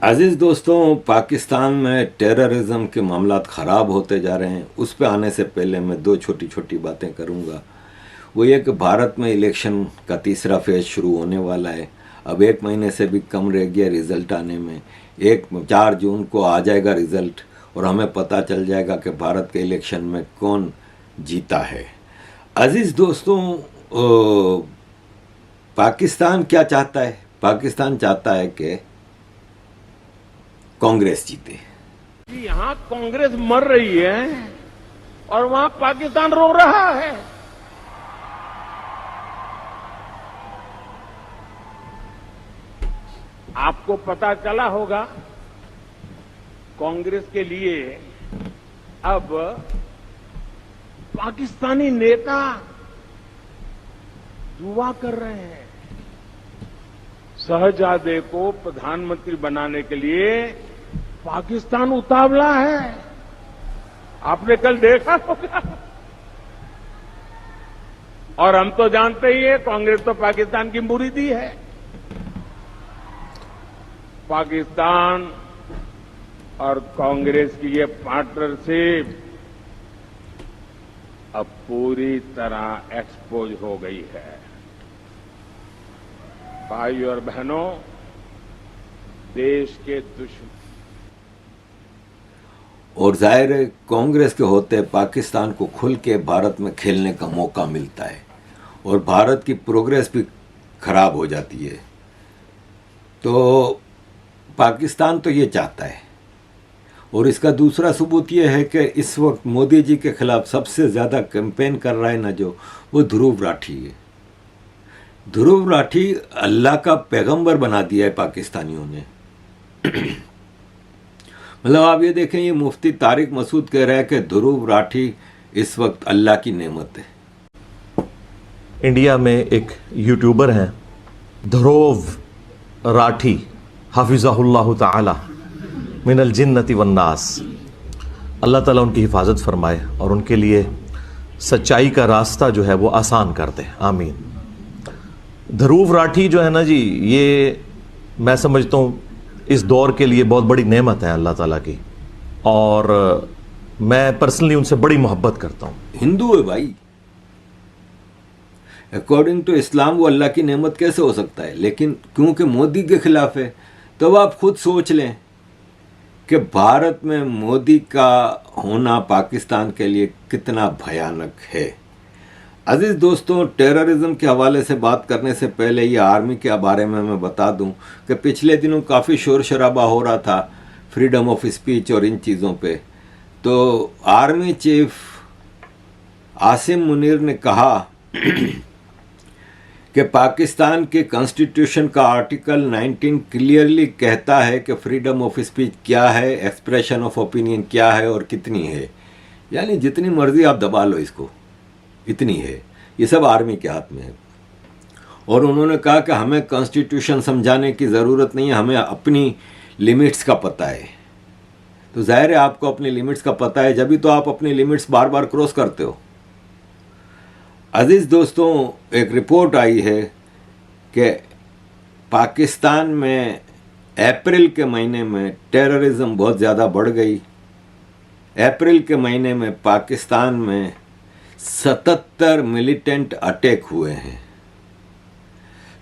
अजीज़ दोस्तों, पाकिस्तान में टेररिज्म के मामलात ख़राब होते जा रहे हैं। उस पे आने से पहले मैं दो छोटी छोटी बातें करूंगा। वो ये कि भारत में इलेक्शन का तीसरा फेज शुरू होने वाला है। अब एक महीने से भी कम रह गया रिज़ल्ट आने में। 4 जून को आ जाएगा रिज़ल्ट और हमें पता चल जाएगा कि भारत के इलेक्शन में कौन जीता है। अजीज़ दोस्तों, पाकिस्तान क्या चाहता है? पाकिस्तान चाहता है कि कांग्रेस जीते। यहाँ कांग्रेस मर रही है और वहां पाकिस्तान रो रहा है। आपको पता चला होगा, कांग्रेस के लिए अब पाकिस्तानी नेता दुआ कर रहे हैं। शहजादे को प्रधानमंत्री बनाने के लिए पाकिस्तान उतावला है। आपने कल देखा होगा। और हम तो जानते ही है, कांग्रेस तो पाकिस्तान की मुरीदी है। पाकिस्तान और कांग्रेस की ये पार्टनरशिप अब पूरी तरह एक्सपोज हो गई है। भाई और बहनों, देश के दुश्मन और जाहिर है कांग्रेस के होते पाकिस्तान को खुल के भारत में खेलने का मौका मिलता है और भारत की प्रोग्रेस भी खराब हो जाती है। तो पाकिस्तान तो ये चाहता है। और इसका दूसरा सबूत ये है कि इस वक्त मोदी जी के खिलाफ सबसे ज़्यादा कैंपेन कर रहा है ना जो, वो ध्रुव राठी है। ध्रुव राठी अल्लाह का पैगंबर बना दिया है पाकिस्तानियों ने। मतलब आप ये देखें, ये मुफ्ती तारिक मसूद कह रहा है कि ध्रुव राठी इस वक्त अल्लाह की नेमत है। इंडिया में एक यूट्यूबर हैं ध्रुव राठी हाफिज़हुल्लाह ताला मिनल जिन्नति वन्नास। अल्लाह ताला उनकी हिफाजत फरमाए और उनके लिए सच्चाई का रास्ता जो है वो आसान कर दे, आमीन। ध्रुव राठी जो है ना जी, ये मैं समझता हूँ इस दौर के लिए बहुत बड़ी नेमत है अल्लाह ताला की, और मैं पर्सनली उनसे बड़ी मोहब्बत करता हूँ। हिंदू है भाई, अकॉर्डिंग टू इस्लाम वो अल्लाह की नेमत कैसे हो सकता है? लेकिन क्योंकि मोदी के खिलाफ है, तो आप खुद सोच लें कि भारत में मोदी का होना पाकिस्तान के लिए कितना भयानक है। अजीज़ दोस्तों, टेररिज्म के हवाले से बात करने से पहले ये आर्मी के बारे में मैं बता दूं कि पिछले दिनों काफ़ी शोर शराबा हो रहा था फ्रीडम ऑफ स्पीच और इन चीज़ों पे। तो आर्मी चीफ आसिम मुनीर ने कहा कि पाकिस्तान के कॉन्स्टिट्यूशन का आर्टिकल 19 क्लियरली कहता है कि फ्रीडम ऑफ स्पीच क्या है, एक्सप्रेशन ऑफ ओपिनियन क्या है और कितनी है। यानी जितनी मर्जी आप दबा लो इसको, इतनी है। ये सब आर्मी के हाथ में है। और उन्होंने कहा कि हमें कॉन्स्टिट्यूशन समझाने की ज़रूरत नहीं है, हमें अपनी लिमिट्स का पता है। तो जाहिर है आपको अपनी लिमिट्स का पता है, जब भी तो आप अपनी लिमिट्स बार बार क्रॉस करते हो। अजीज़ दोस्तों, एक रिपोर्ट आई है कि पाकिस्तान में अप्रैल के महीने में टेररिज्म बहुत ज़्यादा बढ़ गई। अप्रैल के महीने में पाकिस्तान में 77 मिलिटेंट अटैक हुए हैं।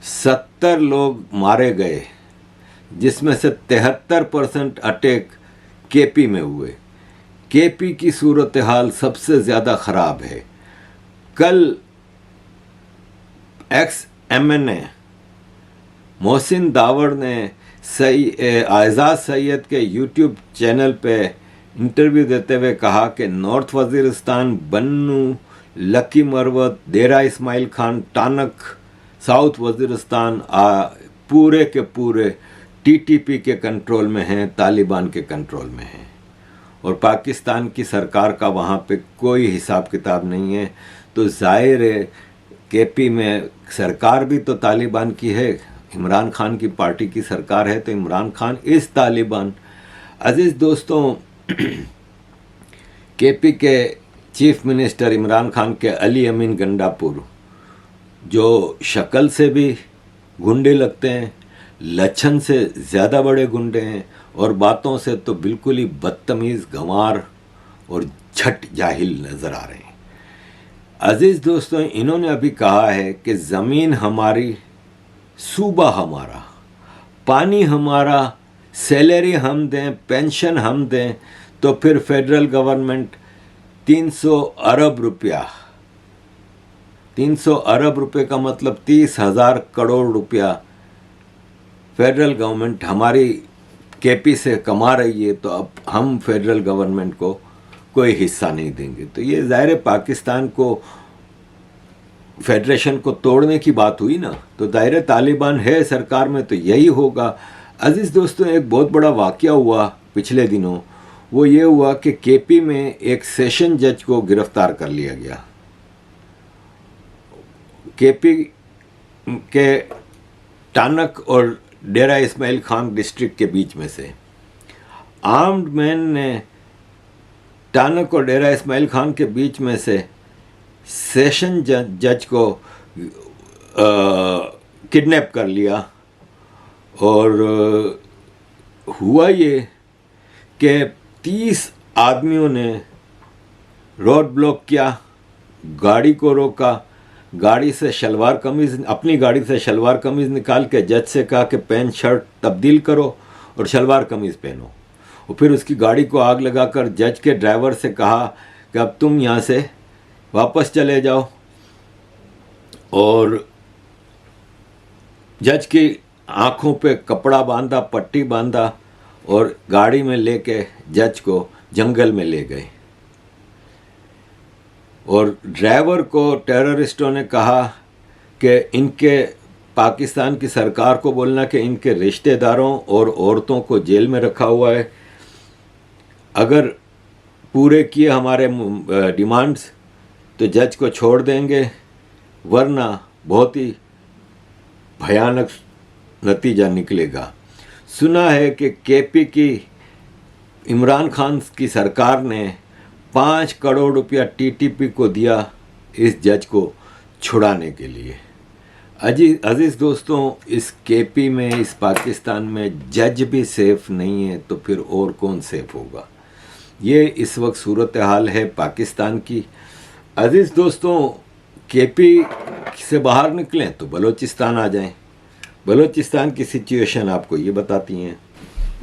70 लोग मारे गए, जिसमें से 73% अटैक केपी में हुए। केपी की सूरत हाल सबसे ज़्यादा ख़राब है। कल एक्स MNA मोहसिन दावड़ ने आज़ाद सैयद के यूट्यूब चैनल पे इंटरव्यू देते हुए कहा कि नॉर्थ वज़ीरिस्तान, बन्नू, लकी मरवत, देरा इस्माइल खान, टानक, साउथ वज़ीरिस्तान पूरे के पूरे TTP के कंट्रोल में हैं, तालिबान के कंट्रोल में हैं। और पाकिस्तान की सरकार का वहाँ पे कोई हिसाब किताब नहीं है। तो जाहिर है केपी में सरकार भी तो तालिबान की है, इमरान खान की पार्टी की सरकार है, तो इमरान खान इस तालिबान। अजीज़ दोस्तों, केपी के चीफ मिनिस्टर इमरान खान के अली अमीन गंडापुर, जो शक्ल से भी गुंडे लगते हैं, लच्छन से ज़्यादा बड़े गुंडे हैं और बातों से तो बिल्कुल ही बदतमीज़, गंवार और झट जाहिल नज़र आ रहे हैं। अजीज़ दोस्तों, इन्होंने अभी कहा है कि ज़मीन हमारी, सूबा हमारा, पानी हमारा, सैलरी हम दें, पेंशन हम दें, तो फिर फेडरल गवर्नमेंट 300 अरब रुपया, 300 अरब रुपये का मतलब 30,000 करोड़ रुपया फेडरल गवर्नमेंट हमारी केपी से कमा रही है, तो अब हम फेडरल गवर्नमेंट को कोई हिस्सा नहीं देंगे। तो ये ज़ाहिर पाकिस्तान को, फेडरेशन को तोड़ने की बात हुई ना। तो ज़ाहिर तालिबान है सरकार में तो यही होगा। अजीज़ दोस्तों, एक बहुत बड़ा वाक़या हुआ पिछले दिनों। वो ये हुआ कि केपी में एक सेशन जज को गिरफ्तार कर लिया गया। केपी के टानक और डेरा इस्माइल खान डिस्ट्रिक्ट के बीच में से आर्म्ड मैन ने टानक और डेरा इस्माइल खान के बीच में से सेशन जज को किडनैप कर लिया। और हुआ ये कि 30 आदमियों ने रोड ब्लॉक किया, गाड़ी को रोका, गाड़ी से शलवार कमीज़, अपनी गाड़ी से शलवार कमीज़ निकाल के जज से कहा कि पैंट शर्ट तब्दील करो और शलवार कमीज़ पहनो। और फिर उसकी गाड़ी को आग लगाकर जज के ड्राइवर से कहा कि अब तुम यहाँ से वापस चले जाओ। और जज की आँखों पे कपड़ा बांधा, पट्टी बांधा और गाड़ी में लेके जज को जंगल में ले गए। और ड्राइवर को टेररिस्टों ने कहा कि इनके, पाकिस्तान की सरकार को बोलना कि इनके रिश्तेदारों और औरतों को जेल में रखा हुआ है, अगर पूरे किए हमारे डिमांड्स तो जज को छोड़ देंगे, वरना बहुत ही भयानक नतीजा निकलेगा। सुना है कि केपी की इमरान खान की सरकार ने 5 करोड़ रुपया टीटीपी को दिया इस जज को छुड़ाने के लिए। अजीज़ दोस्तों, इस केपी में, इस पाकिस्तान में जज भी सेफ़ नहीं है तो फिर और कौन सेफ़ होगा। ये इस वक्त सूरत हाल है पाकिस्तान की। अजीज़ दोस्तों, केपी से बाहर निकलें तो बलूचिस्तान आ जाएं। बलूचिस्तान की सिचुएशन आपको ये बताती हैं।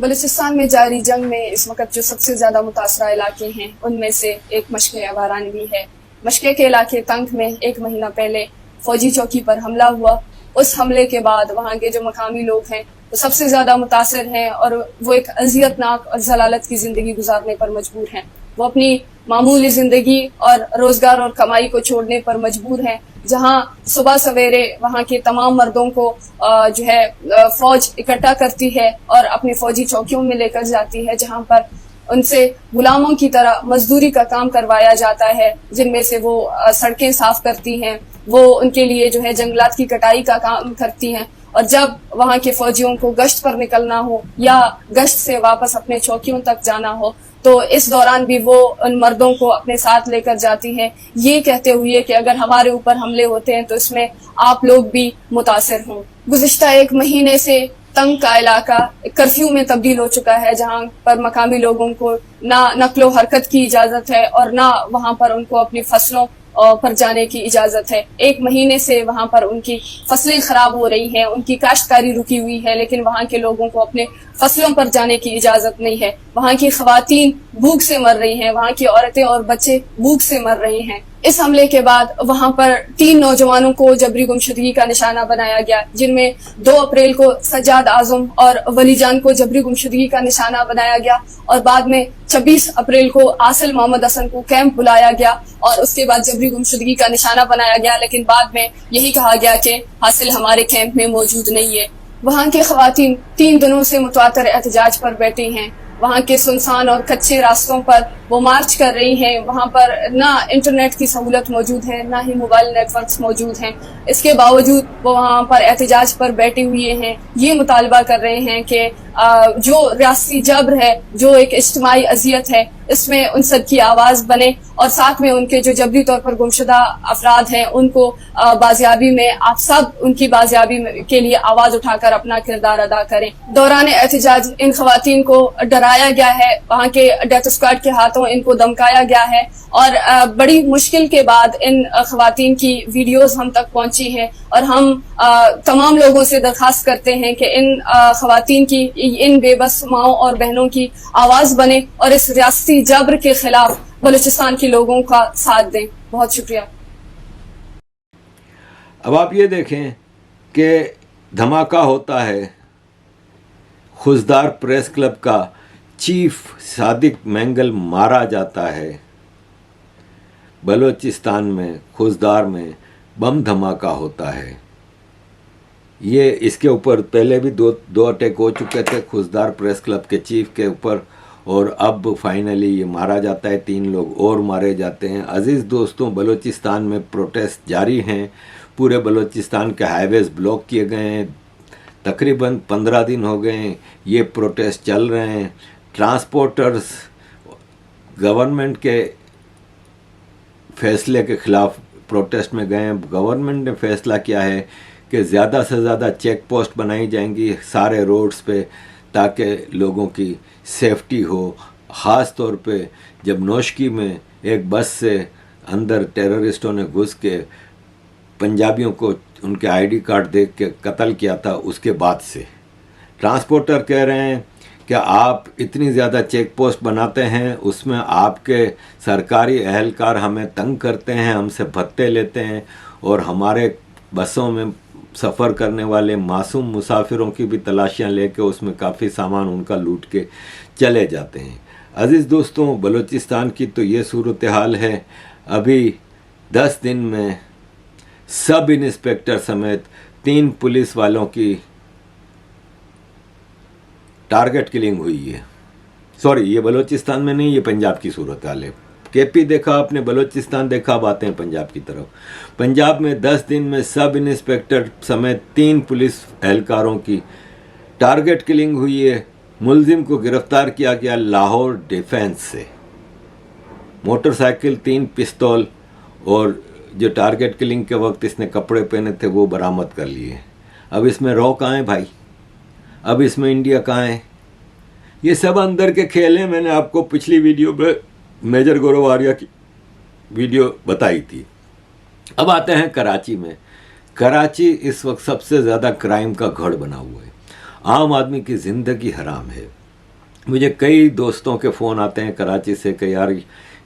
बलूचिस्तान में जारी जंग में इस वक्त जो सबसे ज्यादा मुतासरा इलाके हैं उनमें से एक मशक़े अवारान भी है। मशक़े के इलाके तंग में 1 महीना पहले फौजी चौकी पर हमला हुआ। उस हमले के बाद वहाँ के जो मकामी लोग हैं वो सबसे ज्यादा मुतासर हैं और वो एक अजियतनाक और जलालत की जिंदगी गुजारने पर मजबूर हैं। वो अपनी मामूली जिंदगी और रोजगार और कमाई को छोड़ने पर मजबूर हैं, जहां सुबह सवेरे वहां के तमाम मर्दों को जो है फौज इकट्ठा करती है और अपनी फौजी चौकियों में लेकर जाती है, जहां पर उनसे गुलामों की तरह मजदूरी का काम करवाया जाता है, जिनमें से वो सड़कें साफ करती हैं, वो उनके लिए जो है जंगलात की कटाई का काम करती हैं। और जब वहां के फौजियों को गश्त पर निकलना हो या गश्त से वापस अपने चौकियों तक जाना हो तो इस दौरान भी वो उन मर्दों को अपने साथ लेकर जाती हैं, ये कहते हुए कि अगर हमारे ऊपर हमले होते हैं तो इसमें आप लोग भी मुतासिर हों। गुज़िश्ता 1 महीने से तंग का इलाका कर्फ्यू में तब्दील हो चुका है, जहां पर मकामी लोगों को ना नक्लो हरकत की इजाजत है और ना वहां पर उनको अपनी फसलों पर जाने की इजाजत है। 1 महीने से वहां पर उनकी फसलें खराब हो रही हैं, उनकी काश्तकारी रुकी हुई है, लेकिन वहां के लोगों को अपने फसलों पर जाने की इजाजत नहीं है। वहां की खवातीन भूख से मर रही हैं, वहां की औरतें और बच्चे भूख से मर रहे हैं। इस हमले के बाद वहां पर 3 नौजवानों को जबरी गुमशुदगी का निशाना बनाया गया, जिनमें 2 अप्रैल को सज्जाद आजम और वलीजान को जबरी गुमशुदगी का निशाना बनाया गया और बाद में 26 अप्रैल को आसिल मोहम्मद हसन को कैंप बुलाया गया और उसके बाद जबरी गुमशुदगी का निशाना बनाया गया, लेकिन बाद में यही कहा गया कि हासिल हमारे कैंप में मौजूद नहीं है। वहां की खवातीन 3 दिनों से मुतवातर एहतजाज पर बैठी हैं। वहां के सुनसान और कच्चे रास्तों पर वो मार्च कर रही हैं। वहां पर ना इंटरनेट की सहूलत मौजूद है, ना ही मोबाइल नेटवर्क्स मौजूद हैं। इसके बावजूद वो वहां पर एहतजाज पर बैठे हुए हैं, ये मुतालबा कर रहे हैं कि जो रियासती जबर है, जो एक इज्तिमाई अजियत है, इसमें उन सब की आवाज बने और साथ में उनके जो जबरी तौर पर गुमशुदा अफराद हैं उनको बाजियाबी में आप सब उनकी बाजियाबी के लिए आवाज उठाकर अपना किरदार अदा करें। दौरान एहतजाज इन खवातीन को डराया गया है, वहाँ के डेथ स्क्वाड के हाथों इनको धमकाया गया है और बड़ी मुश्किल के बाद इन खवातीन की वीडियोस हम तक पहुंची हैं और हम तमाम लोगों से दरखास्त करते हैं कि इन खवातीन की, इन बेबस माओं और बहनों की आवाज बने और इस रियासती जबर के खिलाफ बलूचिस्तान के लोगों का साथ दें। बहुत शुक्रिया। अब आप ये देखें कि धमाका होता है, खुजदार प्रेस क्लब का चीफ सादिक मैंगल मारा जाता है, बलूचिस्तान में खुजदार में बम धमाका होता है। ये इसके ऊपर पहले भी दो अटैक हो चुके थे खुजदार प्रेस क्लब के चीफ के ऊपर और अब फाइनली ये मारा जाता है, 3 लोग और मारे जाते हैं। अजीज़ दोस्तों, बलूचिस्तान में प्रोटेस्ट जारी हैं, पूरे बलूचिस्तान के हाईवेज़ ब्लॉक किए गए हैं, तकरीबन 15 दिन हो गए हैं ये प्रोटेस्ट चल रहे हैं। ट्रांसपोर्टर्स गवर्नमेंट के फैसले के ख़िलाफ़ प्रोटेस्ट में गए हैं। गवर्नमेंट ने फैसला किया है कि ज़्यादा से ज़्यादा चेक पोस्ट बनाई जाएंगी सारे रोड्स पे ताकि लोगों की सेफ्टी हो। ख़ास तौर पे जब नौशकी में एक बस से अंदर टेररिस्टों ने घुस के पंजाबियों को उनके आईडी कार्ड देख के कत्ल किया था, उसके बाद से ट्रांसपोर्टर कह रहे हैं कि आप इतनी ज़्यादा चेक पोस्ट बनाते हैं, उसमें आपके सरकारी अहलकार हमें तंग करते हैं, हमसे भत्ते लेते हैं और हमारे बसों में सफ़र करने वाले मासूम मुसाफिरों की भी तलाशियां लेके उसमें काफ़ी सामान उनका लूट के चले जाते हैं। अज़ीज़ दोस्तों, बलूचिस्तान की तो ये सूरत हाल है। अभी 10 दिन में सब इंस्पेक्टर समेत 3 पुलिस वालों की टारगेट किलिंग हुई है। सॉरी, ये बलूचिस्तान में नहीं, ये पंजाब की सूरत हाल है। केपी देखा आपने, बलूचिस्तान देखा, अब आते हैं पंजाब की तरफ। पंजाब में 10 दिन में सब इंस्पेक्टर समेत 3 पुलिस एहलकारों की टारगेट किलिंग हुई है। मुलजिम को गिरफ्तार किया गया लाहौर डिफेंस से। मोटरसाइकिल, 3 पिस्तौल और जो टारगेट किलिंग के वक्त इसने कपड़े पहने थे वो बरामद कर लिए। अब इसमें रॉ कहाँ है भाई? अब इसमें इंडिया कहाँ है? ये सब अंदर के खेल हैं। मैंने आपको पिछली वीडियो में मेजर गौरव आर्या की वीडियो बताई थी। अब आते हैं कराची में। कराची इस वक्त सबसे ज़्यादा क्राइम का गढ़ बना हुआ है। आम आदमी की ज़िंदगी हराम है। मुझे कई दोस्तों के फ़ोन आते हैं कराची से कि यार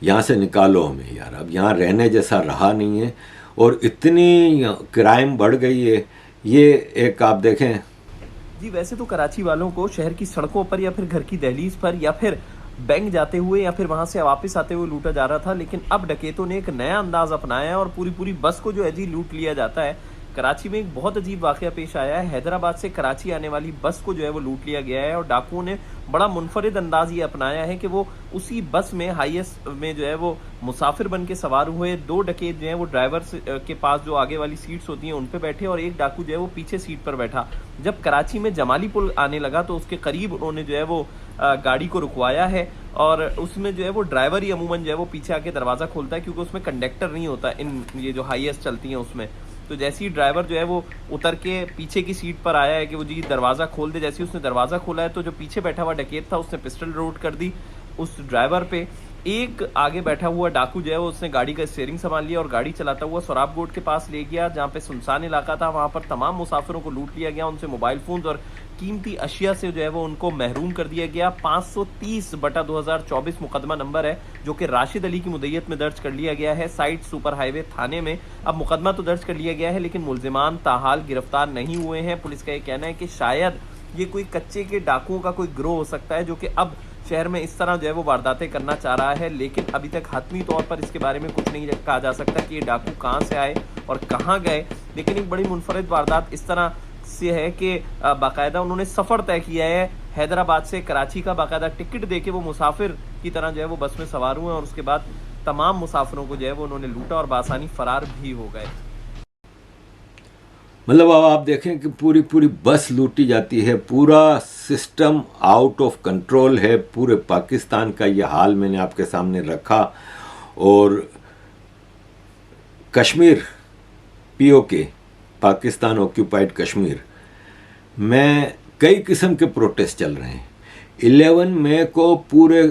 यहाँ से निकालो हमें, यार अब यहाँ रहने जैसा रहा नहीं है और इतनी क्राइम बढ़ गई है। ये एक आप देखें जी, वैसे तो कराची वालों को शहर की सड़कों पर या फिर घर की दहलीज पर या फिर बैंक जाते हुए या फिर वहां से वापस आते हुए लूटा जा रहा था, लेकिन अब डकैतों ने एक नया अंदाज अपनाया है और पूरी बस को जो है जी लूट लिया जाता है। कराची में एक बहुत अजीब वाकया पेश आया है। हैदराबाद से कराची आने वाली बस को जो है वो लूट लिया गया है और डाकुओं ने बड़ा मुनफरिद अंदाज ये अपनाया है कि वो उसी बस में हाईएस्ट में जो है वो मुसाफिर बन के सवार हुए। 2 डकैत जो है वो ड्राइवर के पास जो आगे वाली सीट्स होती हैं उन पे बैठे और एक डाकू जो है वो पीछे सीट पर बैठा। जब कराची में जमाली पुल आने लगा तो उसके करीब उन्होंने जो है वो गाड़ी को रुकवाया है और उसमें जो है वो ड्राइवर ही अमूमन जो है वो पीछे आके दरवाज़ा खोलता है, क्योंकि उसमें कंडक्टर नहीं होता इन ये जो हाईएस्ट चलती हैं उसमें। तो जैसे ही ड्राइवर जो है वो उतर के पीछे की सीट पर आया है कि वो जी दरवाज़ा खोल दे, जैसे ही उसने दरवाज़ा खोला है तो जो पीछे बैठा हुआ डकैत था उसने पिस्टल लोड कर दी उस ड्राइवर पे। एक आगे बैठा हुआ डाकू जो है वो उसने गाड़ी का स्टीयरिंग संभाल लिया और गाड़ी चलाता हुआ सोराब गोट के पास ले गया, जहाँ पे सुनसान इलाका था। वहाँ पर तमाम मुसाफिरों को लूट लिया गया, उनसे मोबाइल फोन और कीमती अशिया से जो है वो उनको महरूम कर दिया गया। 530/2024 मुकदमा नंबर है जो कि राशिद अली की मुद्दत में दर्ज कर लिया गया है साइड सुपर हाईवे थाने में। अब मुकदमा तो दर्ज कर लिया गया है लेकिन मुलजिमान ताहाल गिरफ्तार नहीं हुए हैं। पुलिस का ये कहना है कि शायद ये कोई कच्चे के डाकुओं का कोई गिरोह हो सकता है जो कि अब शहर में इस तरह जो है वो वारदातें करना चाह रहा है, लेकिन अभी तक हतमी तौर पर इसके बारे में कुछ नहीं कहा जा सकता कि ये डाकू कहाँ से आए और कहाँ गए। लेकिन एक बड़ी मुनफरिद वारदात इस तरह से है कि बाकायदा उन्होंने सफ़र तय किया है हैदराबाद से कराची का, बाकायदा टिकट देके वो मुसाफिर की तरह जो है वो बस में सवार हुए और उसके बाद तमाम मुसाफिरों को जो है वो उन्होंने लूटा और बासानी फरार भी हो गए। मतलब अब आप देखें कि पूरी बस लूटी जाती है, पूरा सिस्टम आउट ऑफ कंट्रोल है। पूरे पाकिस्तान का ये हाल मैंने आपके सामने रखा। और कश्मीर पीओके, पाकिस्तान ऑक्यूपाइड कश्मीर में कई किस्म के प्रोटेस्ट चल रहे हैं। 11 मई को पूरे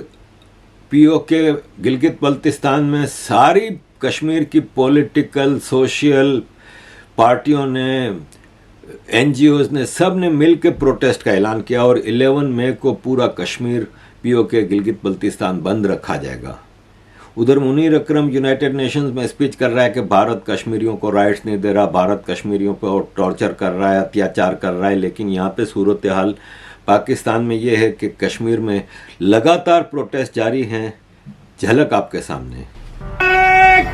पीओके गिलगित बल्तिस्तान में सारी कश्मीर की पॉलिटिकल सोशल पार्टियों ने, एनजीओज ने, सब ने मिलकर प्रोटेस्ट का ऐलान किया और 11 मई को पूरा कश्मीर पीओके गिलगित बल्तिस्तान बंद रखा जाएगा। उधर मुनीर अकरम यूनाइटेड नेशंस में स्पीच कर रहा है कि भारत कश्मीरियों को राइट्स नहीं दे रहा, भारत कश्मीरियों पर टॉर्चर कर रहा है, अत्याचार कर रहा है। लेकिन यहाँ पे सूरत हाल पाकिस्तान में ये है कि कश्मीर में लगातार प्रोटेस्ट जारी हैं। झलक आपके सामने।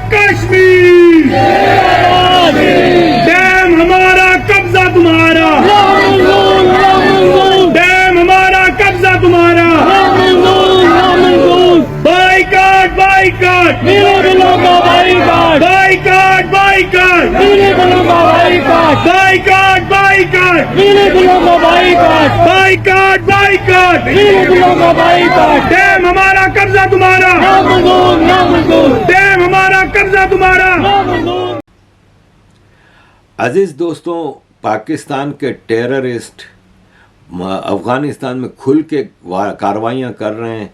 कश्मीर डैम हमारा, कब्जा तुम्हारा, डैम हमारा, कब्जा तुम्हारा। Boycott boycott, boycott boycott, boycott boycott, boycott boycott, dam हमारा, कब्जा तुम्हारा, डैम हमारा, कब्जा तुम्हारा। अजीज दोस्तों, पाकिस्तान के टेररिस्ट अफगानिस्तान में खुल के कार्रवाइयाँ कर रहे हैं।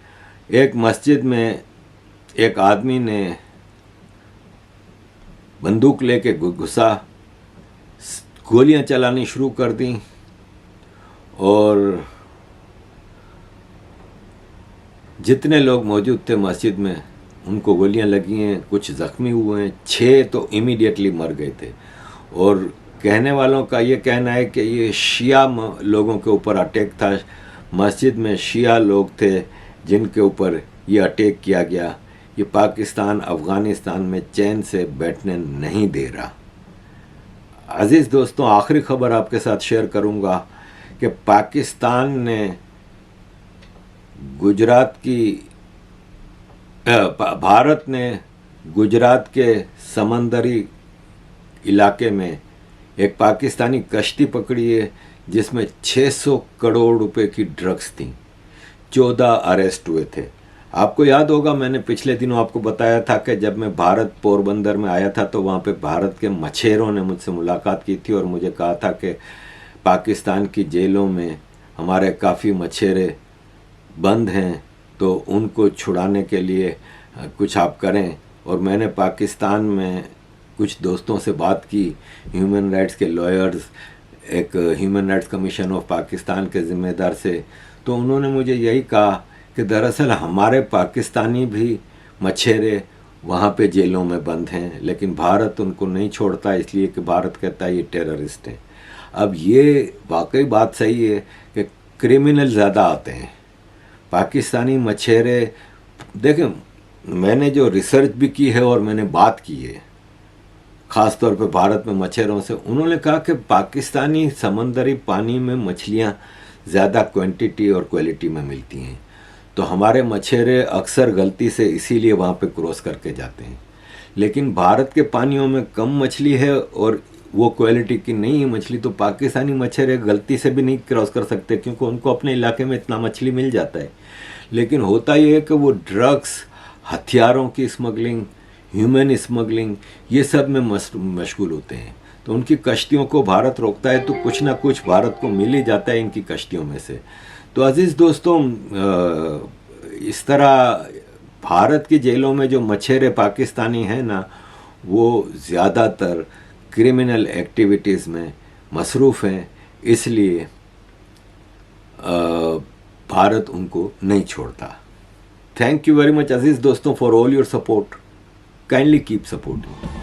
एक मस्जिद में एक आदमी ने बंदूक लेके घुसा, गोलियां चलानी शुरू कर दी और जितने लोग मौजूद थे मस्जिद में उनको गोलियां लगी हैं, कुछ ज़ख्मी हुए हैं, 6 तो इमीडिएटली मर गए थे। और कहने वालों का ये कहना है कि ये शिया लोगों के ऊपर अटैक था। मस्जिद में शिया लोग थे जिनके ऊपर ये अटैक किया गया। ये पाकिस्तान अफ़गानिस्तान में चैन से बैठने नहीं दे रहा। अज़ीज़ दोस्तों, आखिरी खबर आपके साथ शेयर करूंगा कि पाकिस्तान ने भारत ने गुजरात के समंदरी इलाके में एक पाकिस्तानी कश्ती पकड़ी है जिसमें 600 करोड़ रुपए की ड्रग्स थी। 14 अरेस्ट हुए थे। आपको याद होगा, मैंने पिछले दिनों आपको बताया था कि जब मैं भारत पोरबंदर में आया था तो वहाँ पे भारत के मछेरों ने मुझसे मुलाकात की थी और मुझे कहा था कि पाकिस्तान की जेलों में हमारे काफ़ी मछेरे बंद हैं, तो उनको छुड़ाने के लिए कुछ आप करें। और मैंने पाकिस्तान में कुछ दोस्तों से बात की, ह्यूमन राइट्स के लॉयर्स, एक human rights commission of Pakistan के ज़िम्मेदार से, तो उन्होंने मुझे यही कहा कि दरअसल हमारे पाकिस्तानी भी मछेरे वहाँ पे जेलों में बंद हैं, लेकिन भारत उनको नहीं छोड़ता, इसलिए कि भारत कहता है ये टेररिस्ट हैं। अब ये वाकई बात सही है कि क्रिमिनल ज़्यादा आते हैं। पाकिस्तानी मछेरे, देखें, मैंने जो रिसर्च भी की है और मैंने बात की है ख़ास तौर पे भारत में मछेरों से, उन्होंने कहा कि पाकिस्तानी समंदरी पानी में मछलियाँ ज़्यादा क्वांटिटी और क्वालिटी में मिलती हैं, तो हमारे मछेरे अक्सर गलती से इसीलिए वहाँ पे क्रॉस करके जाते हैं। लेकिन भारत के पानियों में कम मछली है और वो क्वालिटी की नहीं है मछली, तो पाकिस्तानी मछेरे गलती से भी नहीं क्रॉस कर सकते क्योंकि उनको अपने इलाके में इतना मछली मिल जाता है। लेकिन होता ये है कि वो ड्रग्स, हथियारों की स्मगलिंग, ह्यूमन स्मगलिंग, ये सब में मशगूल होते हैं। तो उनकी कश्तियों को भारत रोकता है तो कुछ ना कुछ भारत को मिल ही जाता है इनकी कश्तियों में से। तो अजीज़ दोस्तों, इस तरह भारत की जेलों में जो मछेरे पाकिस्तानी हैं ना, वो ज़्यादातर क्रिमिनल एक्टिविटीज़ में मसरूफ़ हैं, इसलिए भारत उनको नहीं छोड़ता। थैंक यू वेरी मच अजीज़ दोस्तों for all your support. Kindly keep supporting.